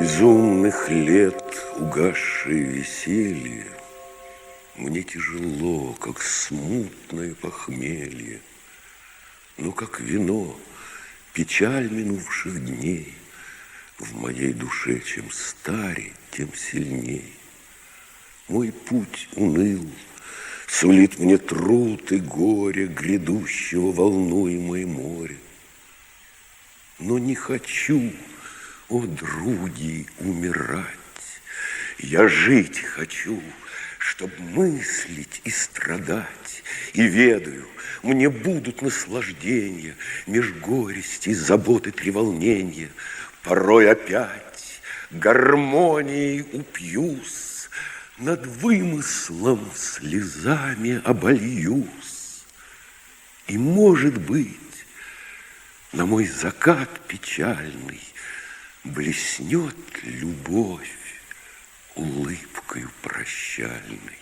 Из умных лет угасшее веселье мне тяжело, как смутное похмелье, но как вино печаль минувших дней в моей душе, чем старей, тем сильней. Мой путь уныл, сулит мне труд и горе грядущего волнуемое море. Но не хочу, о, други, умирать. Я жить хочу, чтоб мыслить и страдать. И ведаю, мне будут наслаждения меж горести, заботы, треволнения. Порой опять гармонией упьюсь, над вымыслом слезами обольюсь. И, может быть, на мой закат печальный блеснет любовь улыбкою прощальной.